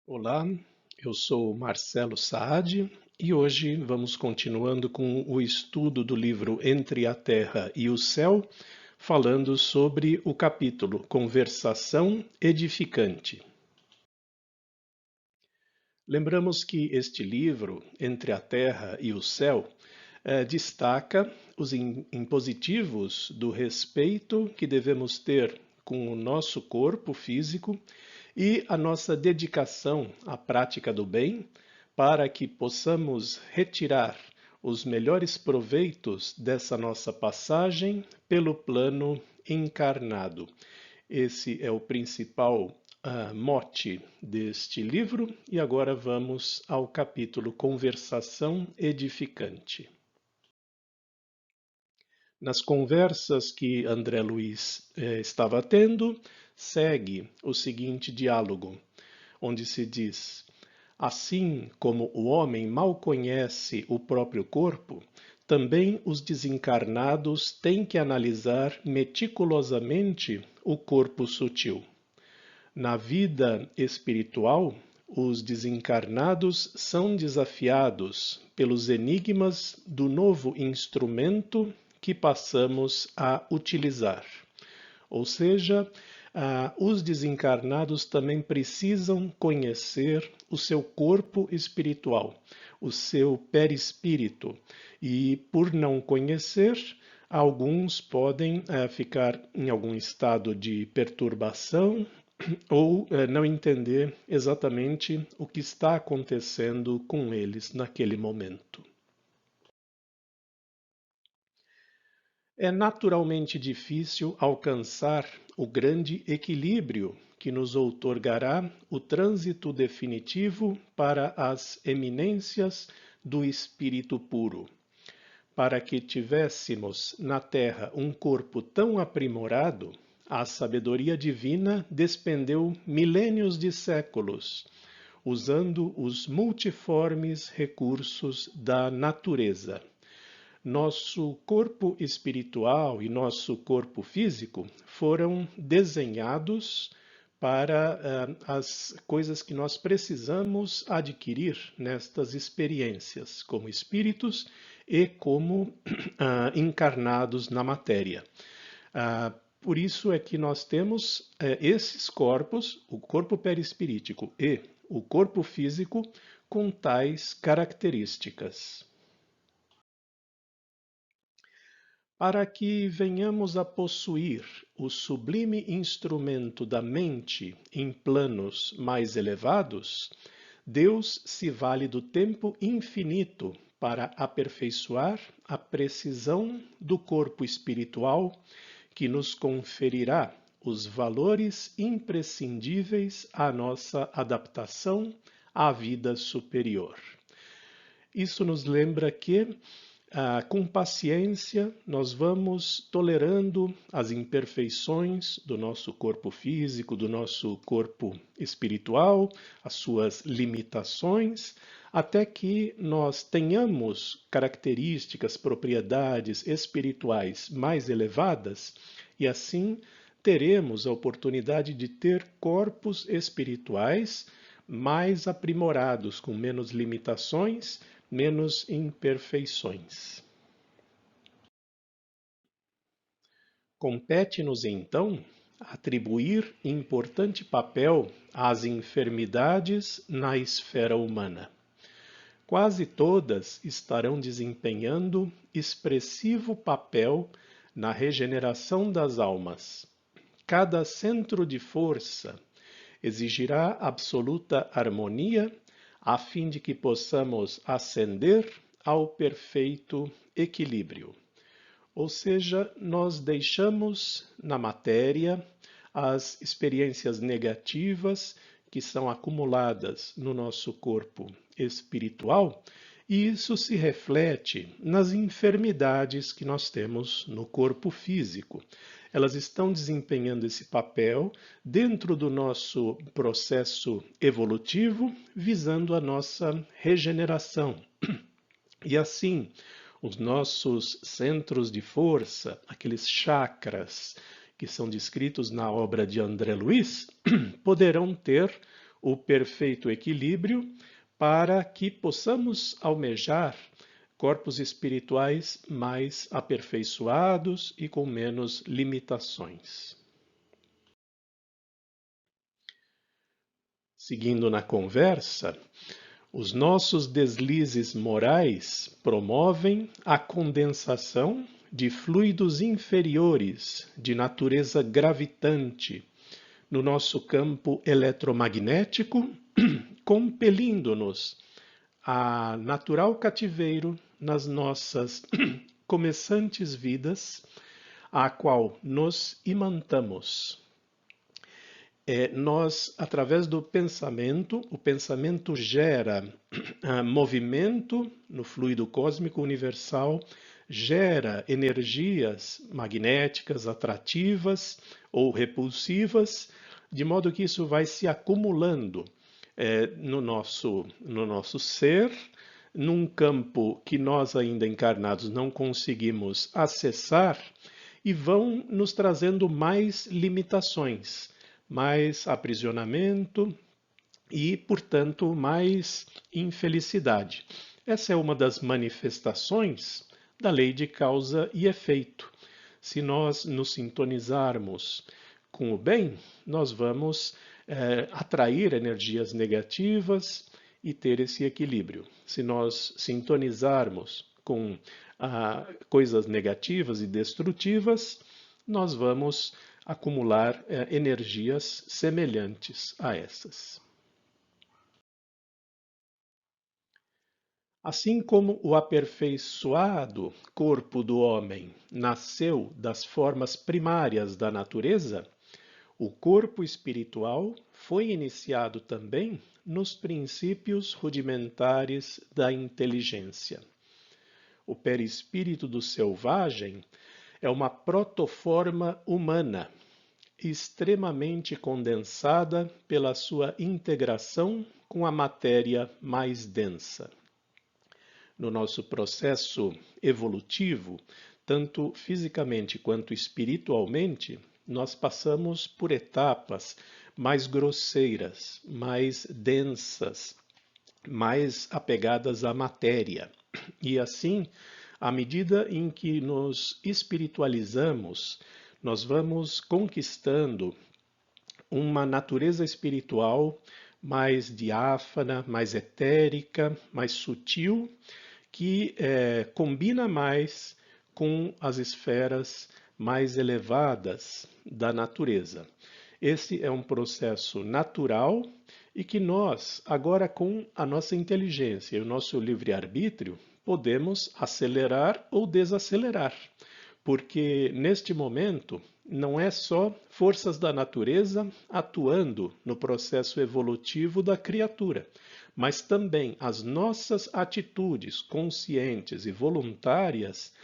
Olá, eu sou Marcelo Saad e hoje vamos continuando com o estudo do livro Entre a Terra e o Céu, falando sobre o capítulo Conversação Edificante. Lembramos que este livro, Entre a Terra e o Céu, destaca os impositivos do respeito que devemos ter com o nosso corpo físico e a nossa dedicação à prática do bem, para que possamos retirar os melhores proveitos dessa nossa passagem pelo plano encarnado. Esse é o principal mote deste livro, e agora vamos ao capítulo Conversação Edificante. Nas conversas que André Luiz estava tendo, segue o seguinte diálogo, onde se diz: assim como o homem mal conhece o próprio corpo, também os desencarnados têm que analisar meticulosamente o corpo sutil. Na vida espiritual, os desencarnados são desafiados pelos enigmas do novo instrumento que passamos a utilizar. Ou seja, os desencarnados também precisam conhecer o seu corpo espiritual, o seu perispírito, e por não conhecer, alguns podem ficar em algum estado de perturbação ou não entender exatamente o que está acontecendo com eles naquele momento. É naturalmente difícil alcançar o grande equilíbrio que nos outorgará o trânsito definitivo para as eminências do espírito puro. Para que tivéssemos na Terra um corpo tão aprimorado, a sabedoria divina despendeu milênios de séculos, usando os multiformes recursos da natureza. Nosso corpo espiritual e nosso corpo físico foram desenhados para as coisas que nós precisamos adquirir nestas experiências, como espíritos e como encarnados na matéria. Por isso é que nós temos esses corpos, o corpo perispirítico e o corpo físico, com tais características. Para que venhamos a possuir o sublime instrumento da mente em planos mais elevados, Deus se vale do tempo infinito para aperfeiçoar a precisão do corpo espiritual, que nos conferirá os valores imprescindíveis à nossa adaptação à vida superior. Isso nos lembra que com paciência, nós vamos tolerando as imperfeições do nosso corpo físico, do nosso corpo espiritual, as suas limitações, até que nós tenhamos características, propriedades espirituais mais elevadas, e assim teremos a oportunidade de ter corpos espirituais mais aprimorados, com menos limitações, menos imperfeições. Compete-nos, então, atribuir importante papel às enfermidades na esfera humana. Quase todas estarão desempenhando expressivo papel na regeneração das almas. Cada centro de força exigirá absoluta harmonia a fim de que possamos ascender ao perfeito equilíbrio. Ou seja, nós deixamos na matéria as experiências negativas que são acumuladas no nosso corpo espiritual, e isso se reflete nas enfermidades que nós temos no corpo físico. Elas estão desempenhando esse papel dentro do nosso processo evolutivo, visando a nossa regeneração. E assim, os nossos centros de força, aqueles chakras que são descritos na obra de André Luiz, poderão ter o perfeito equilíbrio para que possamos almejar corpos espirituais mais aperfeiçoados e com menos limitações. Seguindo na conversa, os nossos deslizes morais promovem a condensação de fluidos inferiores de natureza gravitante no nosso campo eletromagnético, compelindo-nos a natural cativeiro nas nossas começantes vidas, a qual nos imantamos. Nós, através do pensamento, o pensamento gera movimento no fluido cósmico universal, gera energias magnéticas atrativas ou repulsivas, de modo que isso vai se acumulando no nosso ser, num campo que nós ainda encarnados não conseguimos acessar, e vão nos trazendo mais limitações, mais aprisionamento e, portanto, mais infelicidade. Essa é uma das manifestações da lei de causa e efeito. Se nós nos sintonizarmos com o bem, nós vamos atrair energias negativas e ter esse equilíbrio. Se nós sintonizarmos com coisas negativas e destrutivas, nós vamos acumular energias semelhantes a essas. Assim como o aperfeiçoado corpo do homem nasceu das formas primárias da natureza, o corpo espiritual foi iniciado também nos princípios rudimentares da inteligência. O perispírito do selvagem é uma protoforma humana, extremamente condensada pela sua integração com a matéria mais densa. No nosso processo evolutivo, tanto fisicamente quanto espiritualmente, nós passamos por etapas mais grosseiras, mais densas, mais apegadas à matéria. E assim, à medida em que nos espiritualizamos, nós vamos conquistando uma natureza espiritual mais diáfana, mais etérica, mais sutil, que combina mais com as esferas mais elevadas da natureza. Esse é um processo natural e que nós, agora com a nossa inteligência e o nosso livre-arbítrio, podemos acelerar ou desacelerar. Porque neste momento não é só forças da natureza atuando no processo evolutivo da criatura, mas também as nossas atitudes conscientes e voluntárias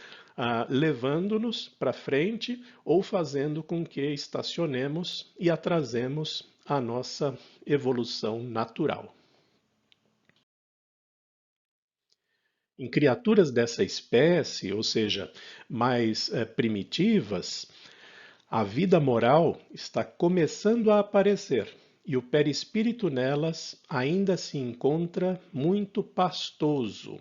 levando-nos para frente ou fazendo com que estacionemos e atrasemos a nossa evolução natural. Em criaturas dessa espécie, ou seja, mais primitivas, a vida moral está começando a aparecer e o perispírito nelas ainda se encontra muito pastoso.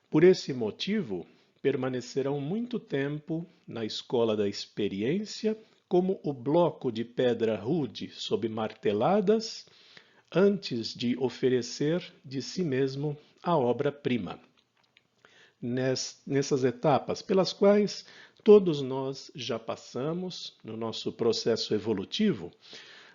Por esse motivo, permanecerão muito tempo na escola da experiência, como o bloco de pedra rude sob marteladas, antes de oferecer de si mesmo a obra-prima. Nessas etapas pelas quais todos nós já passamos no nosso processo evolutivo,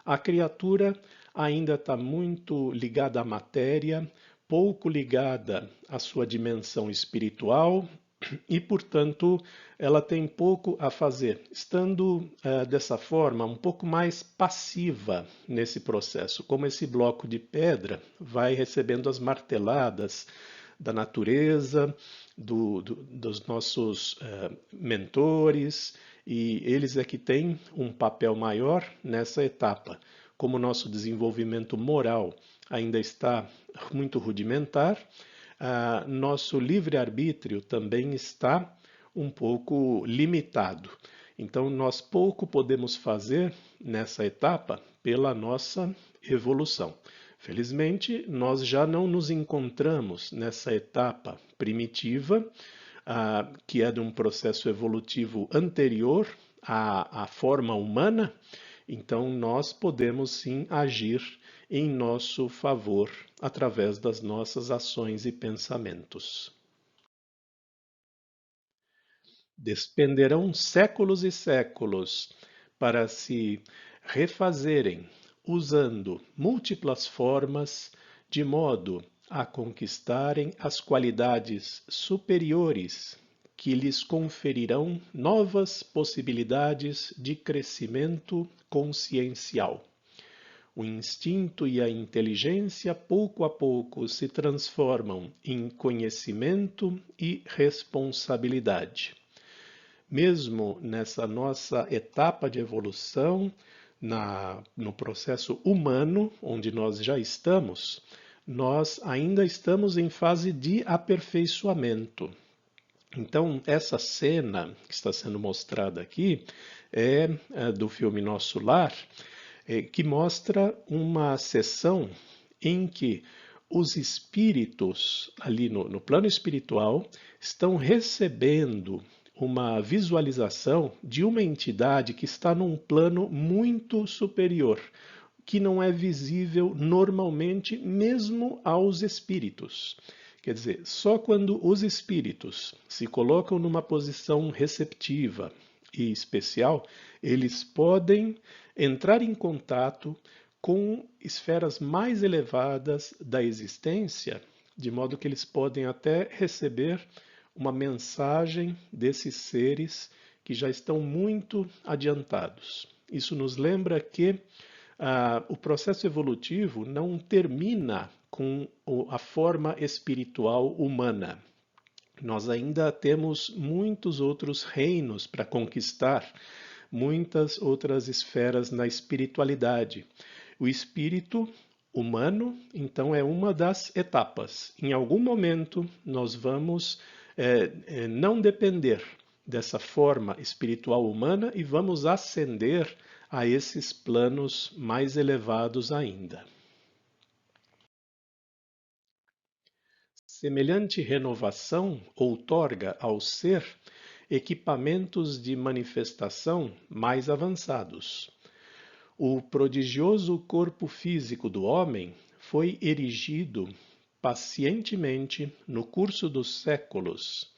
a criatura ainda está muito ligada à matéria, pouco ligada à sua dimensão espiritual e, portanto, ela tem pouco a fazer, estando dessa forma um pouco mais passiva nesse processo, como esse bloco de pedra vai recebendo as marteladas da natureza, dos nossos mentores, e eles é que têm um papel maior nessa etapa. Como o nosso desenvolvimento moral ainda está muito rudimentar, nosso livre-arbítrio também está um pouco limitado. Então, nós pouco podemos fazer nessa etapa pela nossa evolução. Felizmente, nós já não nos encontramos nessa etapa primitiva, que é de um processo evolutivo anterior à forma humana, então nós podemos sim agir em nosso favor através das nossas ações e pensamentos. Despenderão séculos e séculos para se refazerem, usando múltiplas formas, de modo a conquistarem as qualidades superiores que lhes conferirão novas possibilidades de crescimento consciencial. O instinto e a inteligência pouco a pouco se transformam em conhecimento e responsabilidade. Mesmo nessa nossa etapa de evolução, no processo humano, onde nós já estamos, nós ainda estamos em fase de aperfeiçoamento. Então, essa cena que está sendo mostrada aqui é do filme Nosso Lar, que mostra uma sessão em que os espíritos, ali no plano espiritual, estão recebendo uma visualização de uma entidade que está num plano muito superior, que não é visível normalmente mesmo aos espíritos. Quer dizer, só quando os espíritos se colocam numa posição receptiva e especial, eles podem entrar em contato com esferas mais elevadas da existência, de modo que eles podem até receber uma mensagem desses seres que já estão muito adiantados. Isso nos lembra que o processo evolutivo não termina com a forma espiritual humana. Nós ainda temos muitos outros reinos para conquistar, muitas outras esferas na espiritualidade. O espírito humano, então, é uma das etapas. Em algum momento, nós vamos não depender dessa forma espiritual humana e vamos ascender a esses planos mais elevados ainda. Semelhante renovação outorga ao ser equipamentos de manifestação mais avançados. O prodigioso corpo físico do homem foi erigido pacientemente no curso dos séculos,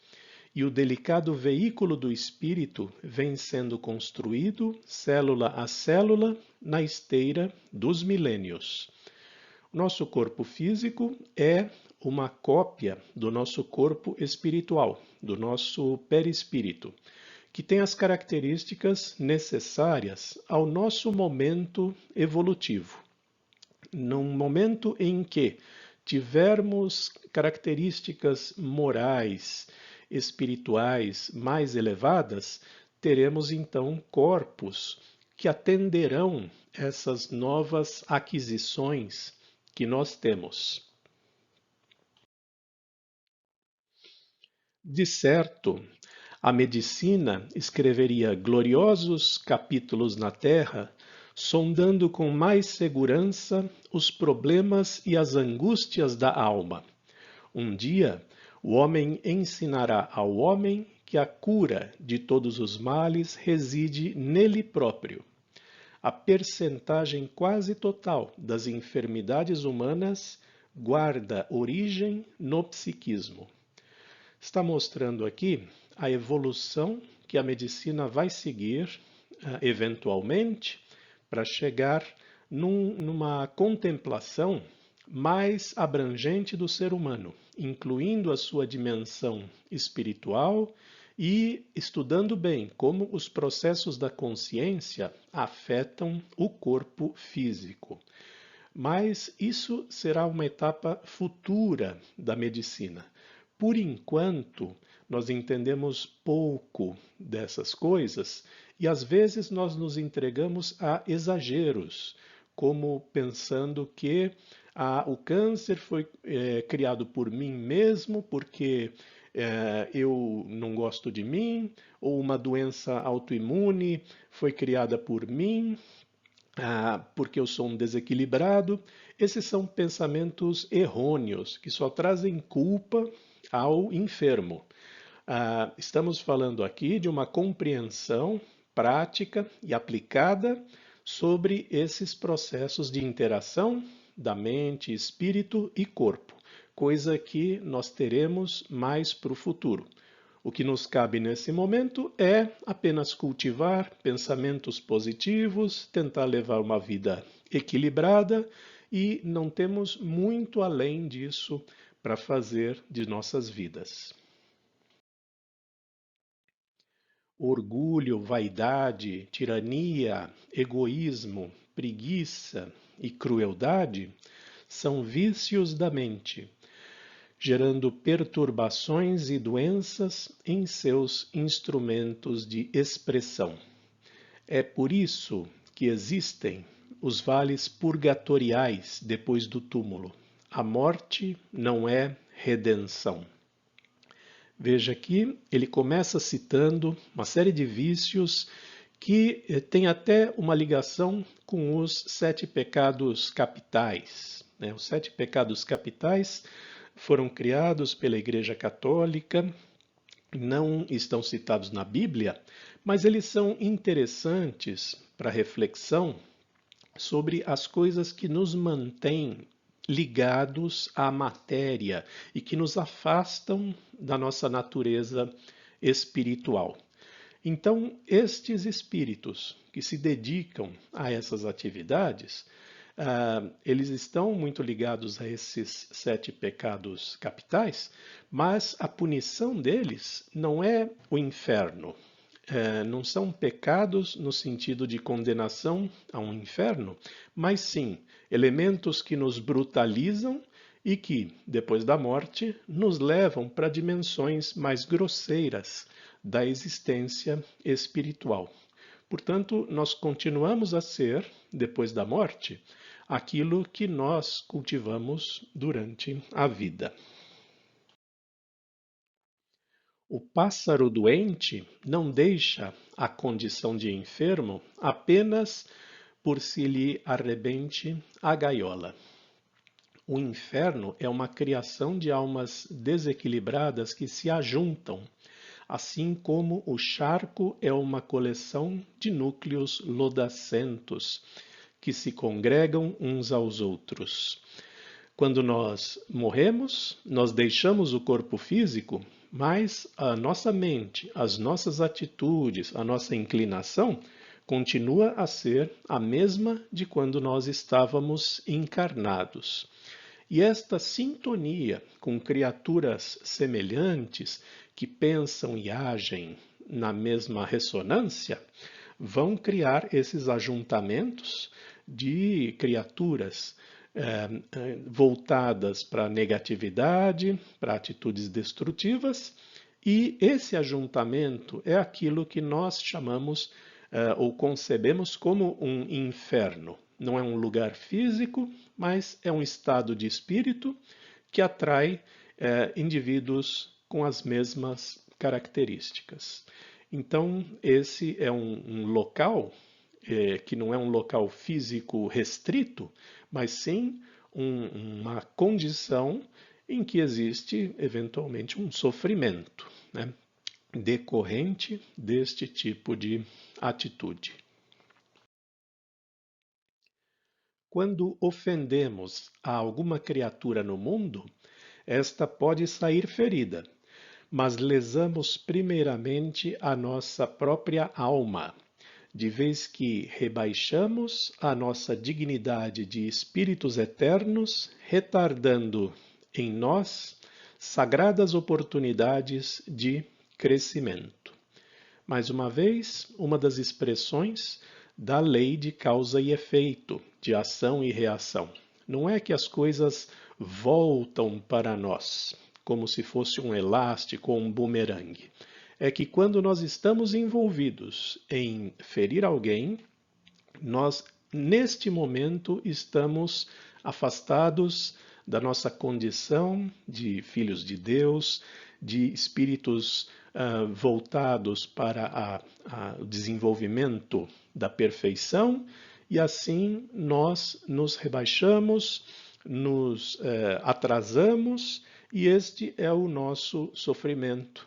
e o delicado veículo do espírito vem sendo construído, célula a célula, na esteira dos milênios. Nosso corpo físico é uma cópia do nosso corpo espiritual, do nosso perispírito, que tem as características necessárias ao nosso momento evolutivo. Num momento em que tivermos características morais, espirituais mais elevadas, teremos então corpos que atenderão essas novas aquisições que nós temos. De certo, a medicina escreveria gloriosos capítulos na Terra, sondando com mais segurança os problemas e as angústias da alma. Um dia, o homem ensinará ao homem que a cura de todos os males reside nele próprio. A percentagem quase total das enfermidades humanas guarda origem no psiquismo. Está mostrando aqui a evolução que a medicina vai seguir, eventualmente, para chegar numa contemplação mais abrangente do ser humano, incluindo a sua dimensão espiritual e estudando bem como os processos da consciência afetam o corpo físico. Mas isso será uma etapa futura da medicina. Por enquanto, nós entendemos pouco dessas coisas e às vezes nós nos entregamos a exageros, como pensando que o câncer foi criado por mim mesmo, porque eu não gosto de mim, ou uma doença autoimune foi criada por mim. porque eu sou um desequilibrado. Esses são pensamentos errôneos que só trazem culpa ao enfermo. Estamos falando aqui de uma compreensão prática e aplicada sobre esses processos de interação da mente, espírito e corpo, coisa que nós teremos mais para o futuro. O que nos cabe nesse momento é apenas cultivar pensamentos positivos, tentar levar uma vida equilibrada e não temos muito além disso para fazer de nossas vidas. Orgulho, vaidade, tirania, egoísmo, preguiça e crueldade são vícios da mente, gerando perturbações e doenças em seus instrumentos de expressão. É por isso que existem os vales purgatoriais depois do túmulo. A morte não é redenção. Veja aqui, ele começa citando uma série de vícios que tem até uma ligação com os 7 pecados capitais. Os 7 pecados capitais foram criados pela Igreja Católica, não estão citados na Bíblia, mas eles são interessantes para reflexão sobre as coisas que nos mantêm ligados à matéria e que nos afastam da nossa natureza espiritual. Então, estes espíritos que se dedicam a essas atividades, eles estão muito ligados a esses 7 pecados capitais, mas a punição deles não é o inferno. Não são pecados no sentido de condenação a um inferno, mas sim elementos que nos brutalizam e que, depois da morte, nos levam para dimensões mais grosseiras da existência espiritual. Portanto, nós continuamos a ser, depois da morte, aquilo que nós cultivamos durante a vida. O pássaro doente não deixa a condição de enfermo apenas por se lhe arrebente a gaiola. O inferno é uma criação de almas desequilibradas que se ajuntam, assim como o charco é uma coleção de núcleos lodacentos que se congregam uns aos outros. Quando nós morremos, nós deixamos o corpo físico, mas a nossa mente, as nossas atitudes, a nossa inclinação continua a ser a mesma de quando nós estávamos encarnados. E esta sintonia com criaturas semelhantes que pensam e agem na mesma ressonância vão criar esses ajuntamentos de criaturas voltadas para a negatividade, para atitudes destrutivas, e esse ajuntamento é aquilo que nós chamamos ou concebemos como um inferno. Não é um lugar físico, mas é um estado de espírito que atrai indivíduos com as mesmas características. Então, esse é um local que não é um local físico restrito, mas sim uma condição em que existe, eventualmente, um sofrimento, né, decorrente deste tipo de atitude. Quando ofendemos a alguma criatura no mundo, esta pode sair ferida, mas lesamos primeiramente a nossa própria alma, de vez que rebaixamos a nossa dignidade de espíritos eternos, retardando em nós sagradas oportunidades de crescimento. Mais uma vez, uma das expressões da lei de causa e efeito, de ação e reação. Não é que as coisas voltam para nós, como se fosse um elástico ou um bumerangue. É que quando nós estamos envolvidos em ferir alguém, nós, neste momento, estamos afastados da nossa condição de filhos de Deus, de espíritos voltados para o desenvolvimento da perfeição e assim nós nos rebaixamos, nos atrasamos, e este é o nosso sofrimento.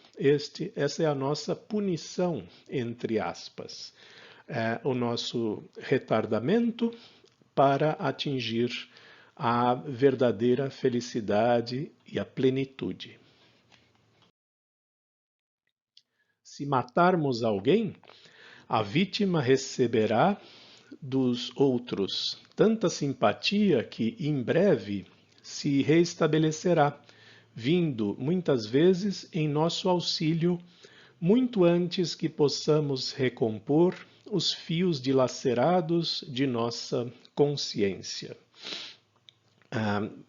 Essa é a nossa punição, entre aspas. O nosso retardamento para atingir a verdadeira felicidade e a plenitude. Se matarmos alguém, a vítima receberá dos outros tanta simpatia que em breve se reestabelecerá, vindo muitas vezes em nosso auxílio, muito antes que possamos recompor os fios dilacerados de nossa consciência.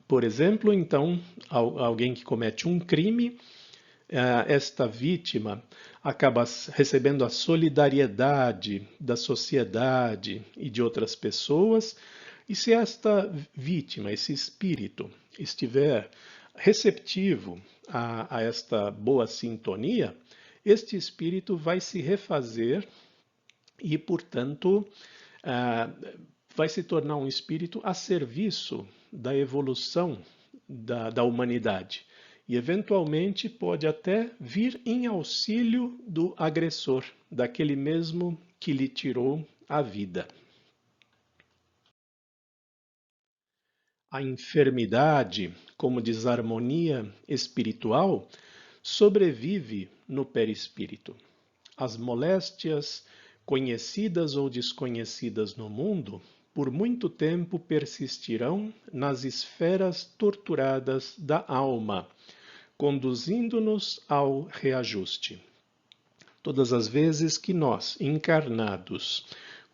Por exemplo, então, alguém que comete um crime, esta vítima acaba recebendo a solidariedade da sociedade e de outras pessoas, e se esta vítima, esse espírito, estiver receptivo a esta boa sintonia, este espírito vai se refazer e, portanto, vai se tornar um espírito a serviço da evolução da humanidade. E, eventualmente, pode até vir em auxílio do agressor, daquele mesmo que lhe tirou a vida. A enfermidade, como desarmonia espiritual, sobrevive no perispírito. As moléstias, conhecidas ou desconhecidas no mundo, por muito tempo persistirão nas esferas torturadas da alma, conduzindo-nos ao reajuste. Todas as vezes que nós, encarnados,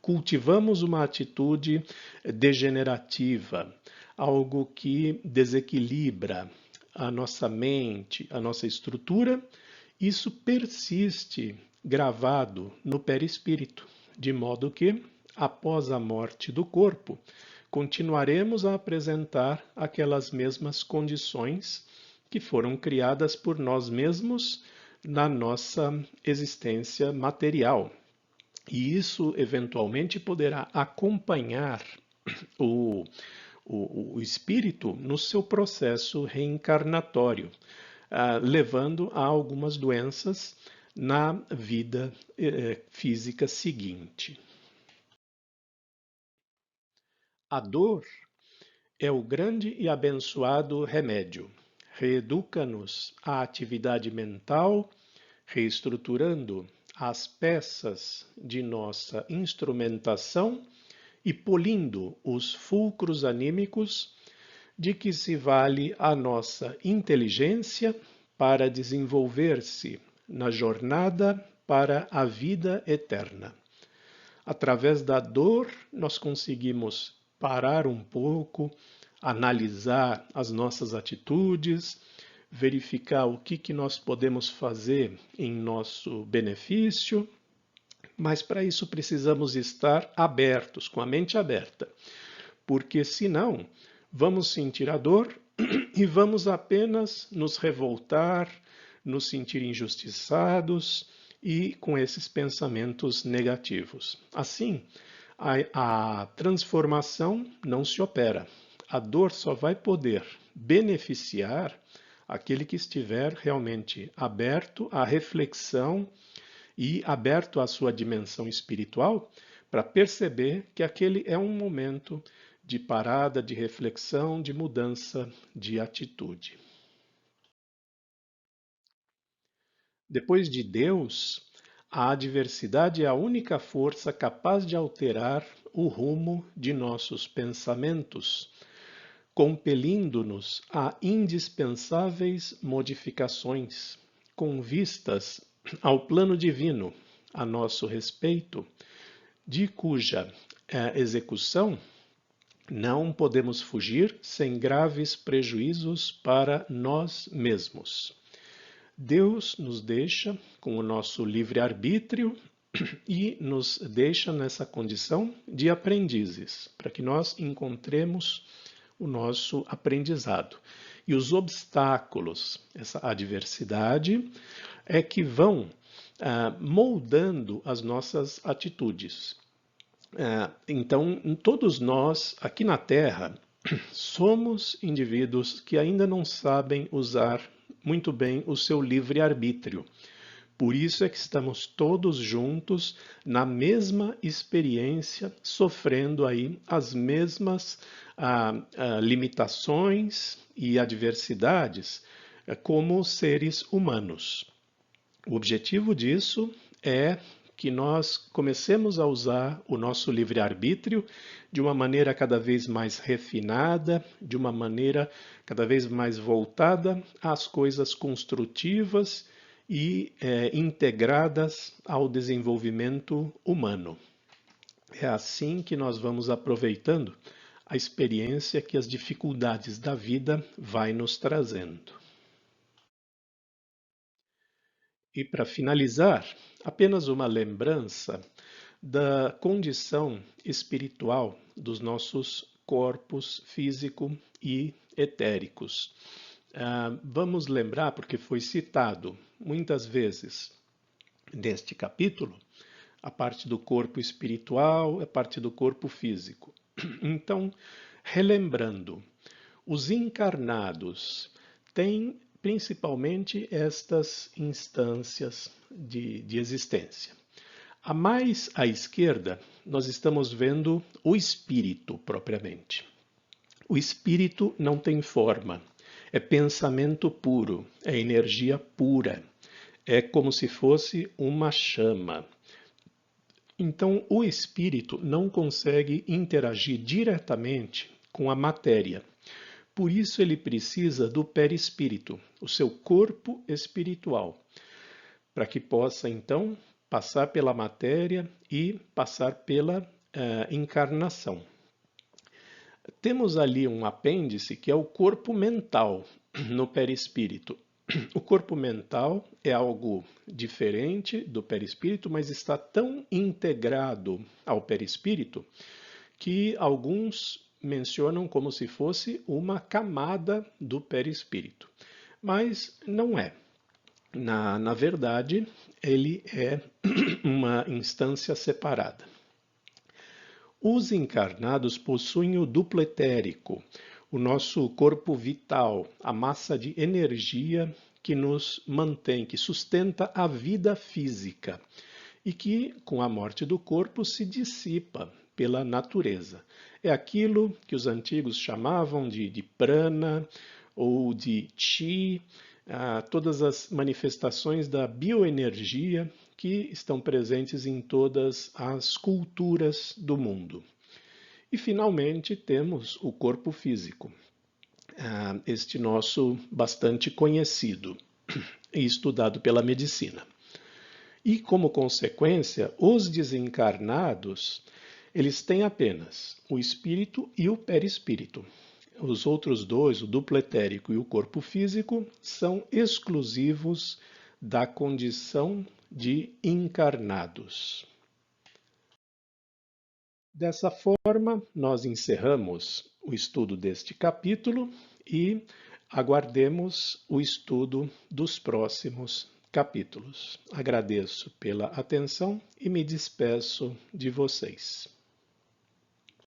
cultivamos uma atitude degenerativa, algo que desequilibra a nossa mente, a nossa estrutura, isso persiste gravado no perispírito, de modo que, após a morte do corpo, continuaremos a apresentar aquelas mesmas condições que foram criadas por nós mesmos na nossa existência material. E isso, eventualmente, poderá acompanhar o espírito no seu processo reencarnatório, levando a algumas doenças na vida física seguinte. A dor é o grande e abençoado remédio. Reeduca-nos à atividade mental, reestruturando as peças de nossa instrumentação e polindo os fulcros anímicos de que se vale a nossa inteligência para desenvolver-se na jornada para a vida eterna. Através da dor, nós conseguimos parar um pouco, analisar as nossas atitudes, verificar o que nós podemos fazer em nosso benefício, mas para isso precisamos estar abertos, com a mente aberta, porque senão vamos sentir a dor e vamos apenas nos revoltar, nos sentir injustiçados e com esses pensamentos negativos. Assim, a transformação não se opera. A dor só vai poder beneficiar aquele que estiver realmente aberto à reflexão e aberto à sua dimensão espiritual para perceber que aquele é um momento de parada, de reflexão, de mudança de atitude. Depois de Deus, a adversidade é a única força capaz de alterar o rumo de nossos pensamentos, compelindo-nos a indispensáveis modificações, com vistas ao plano divino a nosso respeito, de cuja execução não podemos fugir sem graves prejuízos para nós mesmos. Deus nos deixa com o nosso livre-arbítrio e nos deixa nessa condição de aprendizes, para que nós encontremos o nosso aprendizado. E os obstáculos, essa adversidade, é que vão moldando as nossas atitudes. Então, todos nós, aqui na Terra, somos indivíduos que ainda não sabem usar muito bem o seu livre-arbítrio. Por isso é que estamos todos juntos na mesma experiência, sofrendo aí as mesmas limitações e adversidades como seres humanos. O objetivo disso é que nós comecemos a usar o nosso livre-arbítrio de uma maneira cada vez mais refinada, de uma maneira cada vez mais voltada às coisas construtivas e integradas ao desenvolvimento humano. É assim que nós vamos aproveitando a experiência que as dificuldades da vida vai nos trazendo. E para finalizar, apenas uma lembrança da condição espiritual dos nossos corpos físico e etéricos. Vamos lembrar, porque foi citado muitas vezes neste capítulo, a parte do corpo espiritual, a parte do corpo físico. Então, relembrando, os encarnados têm principalmente estas instâncias de existência. A mais à esquerda, nós estamos vendo o espírito propriamente. O espírito não tem forma, é pensamento puro, é energia pura, é como se fosse uma chama. Então, o espírito não consegue interagir diretamente com a matéria. Por isso, ele precisa do perispírito, o seu corpo espiritual, para que possa, então, passar pela matéria e passar pela encarnação. Temos ali um apêndice que é o corpo mental no perispírito. O corpo mental é algo diferente do perispírito, mas está tão integrado ao perispírito que alguns mencionam como se fosse uma camada do perispírito. Mas não é. Na verdade, ele é uma instância separada. Os encarnados possuem o duplo etérico, o nosso corpo vital, a massa de energia que nos mantém, que sustenta a vida física e que, com a morte do corpo, se dissipa pela natureza. É aquilo que os antigos chamavam de prana ou de chi, todas as manifestações da bioenergia que estão presentes em todas as culturas do mundo. E, finalmente, temos o corpo físico, este nosso bastante conhecido e estudado pela medicina. E, como consequência, os desencarnados, eles têm apenas o espírito e o perispírito. Os outros dois, o duplo etérico e o corpo físico, são exclusivos da condição de encarnados. Dessa forma, nós encerramos o estudo deste capítulo e aguardemos o estudo dos próximos capítulos. Agradeço pela atenção e me despeço de vocês.